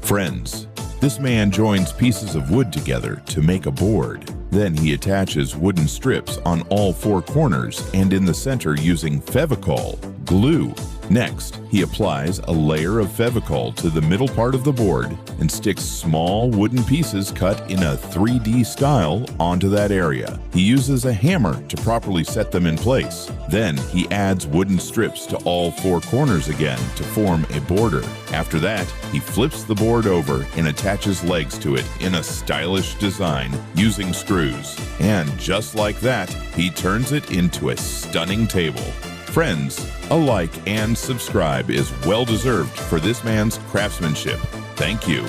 Friends, this man joins pieces of wood together to make a board. Then he attaches wooden strips on all four corners and in the center using Fevicol glue. Next, he applies a layer of Fevicol to the middle part of the board and sticks small wooden pieces cut in a 3D style onto that area. He uses a hammer to properly set them in place. Then he adds wooden strips to all four corners again to form a border. After that, he flips the board over and attaches legs to it in a stylish design using screws. And just like that, he turns it into a stunning table. Friends, a like and subscribe is well deserved for this man's craftsmanship. Thank you.